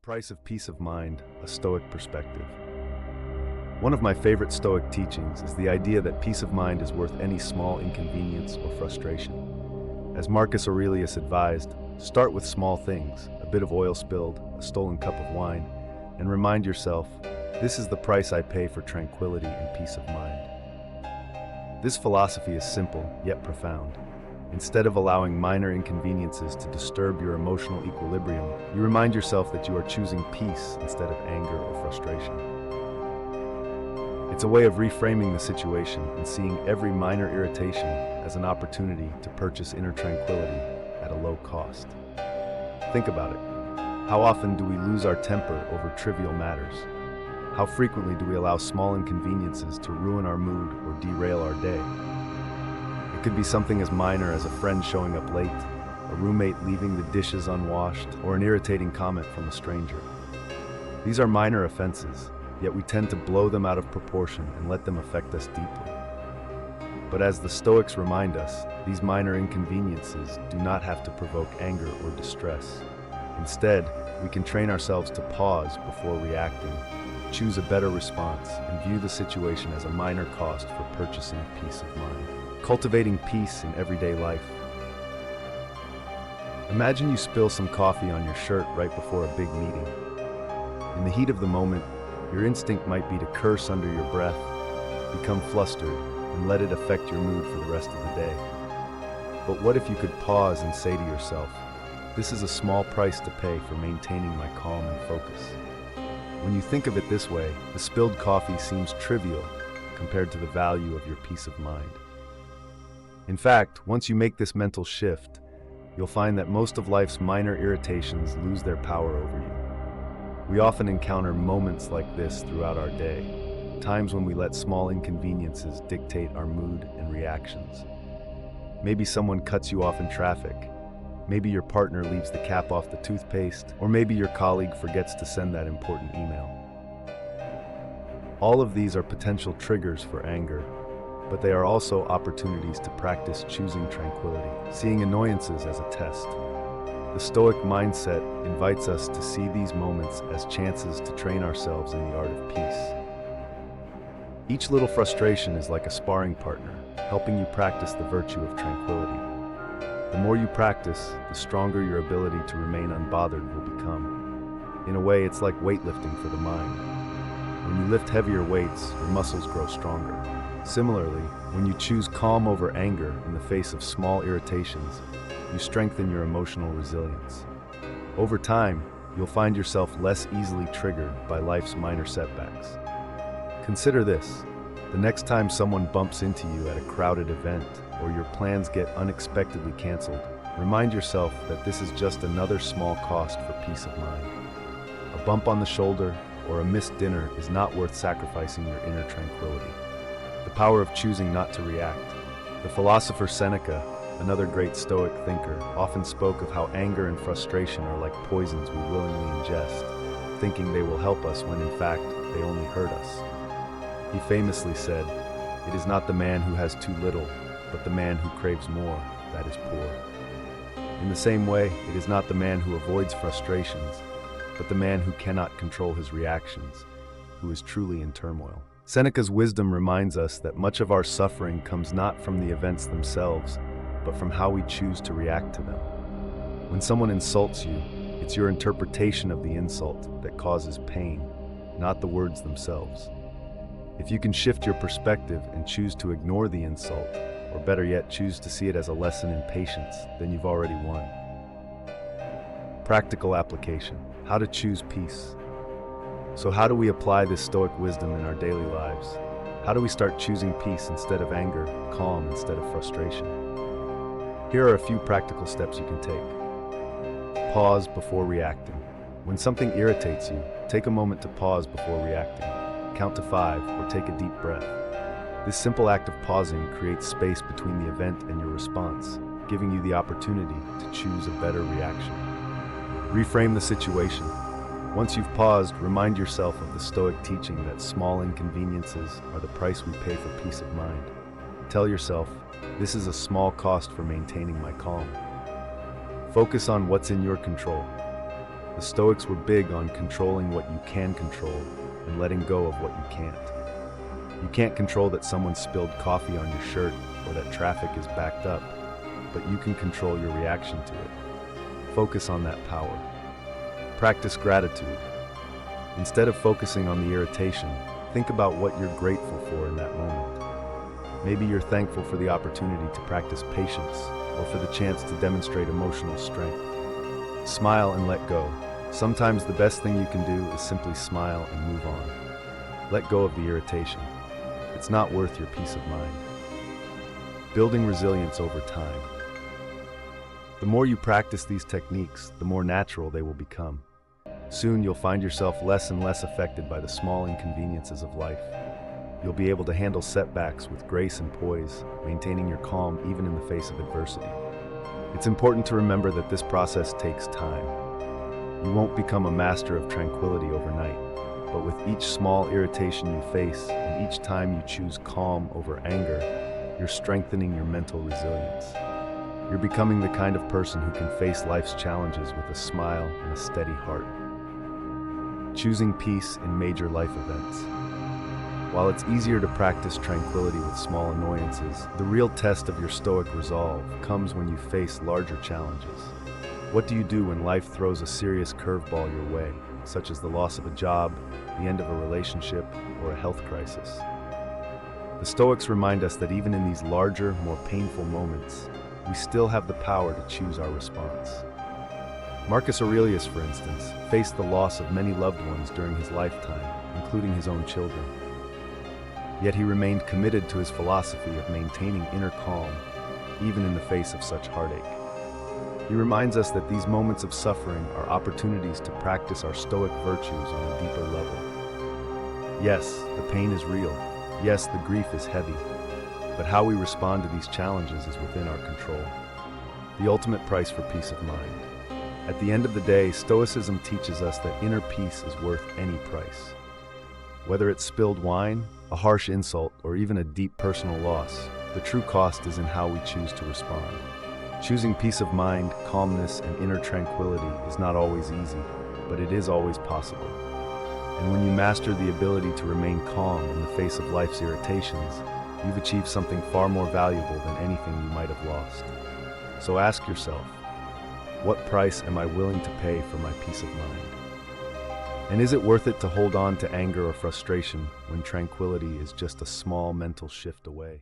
price of peace of mind, a Stoic perspective. One of my favorite Stoic teachings is the idea that peace of mind is worth any small inconvenience or frustration. As Marcus Aurelius advised, start with small things, a bit of oil spilled, a stolen cup of wine, and remind yourself, this is the price I pay for tranquility and peace of mind. This philosophy is simple, yet profound. Instead of allowing minor inconveniences to disturb your emotional equilibrium, you remind yourself that you are choosing peace instead of anger or frustration. It's a way of reframing the situation and seeing every minor irritation as an opportunity to purchase inner tranquility at a low cost. Think about it. How often do we lose our temper over trivial matters? How frequently do we allow small inconveniences to ruin our mood or derail our day? It could be something as minor as a friend showing up late, a roommate leaving the dishes unwashed, or an irritating comment from a stranger. These are minor offenses, yet we tend to blow them out of proportion and let them affect us deeply. But as the Stoics remind us, these minor inconveniences do not have to provoke anger or distress. Instead, we can train ourselves to pause before reacting, choose a better response, and view the situation as a minor cost for purchasing peace of mind. Cultivating peace in everyday life. Imagine you spill some coffee on your shirt right before a big meeting. In the heat of the moment, your instinct might be to curse under your breath, become flustered, and let it affect your mood for the rest of the day. But what if you could pause and say to yourself, this is a small price to pay for maintaining my calm and focus. When you think of it this way, the spilled coffee seems trivial compared to the value of your peace of mind. In fact, once you make this mental shift, you'll find that most of life's minor irritations lose their power over you. We often encounter moments like this throughout our day, times when we let small inconveniences dictate our mood and reactions. Maybe someone cuts you off in traffic, maybe your partner leaves the cap off the toothpaste, or maybe your colleague forgets to send that important email. All of these are potential triggers for anger, but they are also opportunities to practice choosing tranquility, seeing annoyances as a test. The Stoic mindset invites us to see these moments as chances to train ourselves in the art of peace. Each little frustration is like a sparring partner, helping you practice the virtue of tranquility. The more you practice, the stronger your ability to remain unbothered will become. In a way, it's like weightlifting for the mind. When you lift heavier weights, your muscles grow stronger. Similarly, when you choose calm over anger in the face of small irritations, you strengthen your emotional resilience. Over time, you'll find yourself less easily triggered by life's minor setbacks. Consider this: the next time someone bumps into you at a crowded event or your plans get unexpectedly canceled, remind yourself that this is just another small cost for peace of mind. A bump on the shoulder or a missed dinner is not worth sacrificing your inner tranquility. The power of choosing not to react. The philosopher Seneca, another great Stoic thinker, often spoke of how anger and frustration are like poisons we willingly ingest, thinking they will help us when in fact they only hurt us. He famously said, "It is not the man who has too little, but the man who craves more, that is poor." In the same way, it is not the man who avoids frustrations, but the man who cannot control his reactions, who is truly in turmoil. Seneca's wisdom reminds us that much of our suffering comes not from the events themselves, but from how we choose to react to them. When someone insults you, it's your interpretation of the insult that causes pain, not the words themselves. If you can shift your perspective and choose to ignore the insult, or better yet, choose to see it as a lesson in patience, then you've already won. Practical application: how to choose peace. So how do we apply this Stoic wisdom in our daily lives? How do we start choosing peace instead of anger, calm instead of frustration? Here are a few practical steps you can take. Pause before reacting. When something irritates you, take a moment to pause before reacting. Count to 5 or take a deep breath. This simple act of pausing creates space between the event and your response, giving you the opportunity to choose a better reaction. Reframe the situation. Once you've paused, remind yourself of the Stoic teaching that small inconveniences are the price we pay for peace of mind. Tell yourself, this is a small cost for maintaining my calm. Focus on what's in your control. The Stoics were big on controlling what you can control and letting go of what you can't. You can't control that someone spilled coffee on your shirt or that traffic is backed up, but you can control your reaction to it. Focus on that power. Practice gratitude. Instead of focusing on the irritation, think about what you're grateful for in that moment. Maybe you're thankful for the opportunity to practice patience or for the chance to demonstrate emotional strength. Smile and let go. Sometimes the best thing you can do is simply smile and move on. Let go of the irritation. It's not worth your peace of mind. Building resilience over time. The more you practice these techniques, the more natural they will become. Soon you'll find yourself less and less affected by the small inconveniences of life. You'll be able to handle setbacks with grace and poise, maintaining your calm even in the face of adversity. It's important to remember that this process takes time. You won't become a master of tranquility overnight, but with each small irritation you face and each time you choose calm over anger, you're strengthening your mental resilience. You're becoming the kind of person who can face life's challenges with a smile and a steady heart. Choosing peace in major life events. While it's easier to practice tranquility with small annoyances, the real test of your Stoic resolve comes when you face larger challenges. What do you do when life throws a serious curveball your way, such as the loss of a job, the end of a relationship, or a health crisis? The Stoics remind us that even in these larger, more painful moments, we still have the power to choose our response. Marcus Aurelius, for instance, faced the loss of many loved ones during his lifetime, including his own children. Yet he remained committed to his philosophy of maintaining inner calm, even in the face of such heartache. He reminds us that these moments of suffering are opportunities to practice our Stoic virtues on a deeper level. Yes, the pain is real. Yes, the grief is heavy. But how we respond to these challenges is within our control. The ultimate price for peace of mind. At the end of the day, Stoicism teaches us that inner peace is worth any price. Whether it's spilled wine, a harsh insult, or even a deep personal loss, the true cost is in how we choose to respond. Choosing peace of mind, calmness, and inner tranquility is not always easy, but it is always possible. And when you master the ability to remain calm in the face of life's irritations, you've achieved something far more valuable than anything you might have lost. So ask yourself, what price am I willing to pay for my peace of mind? And is it worth it to hold on to anger or frustration when tranquility is just a small mental shift away?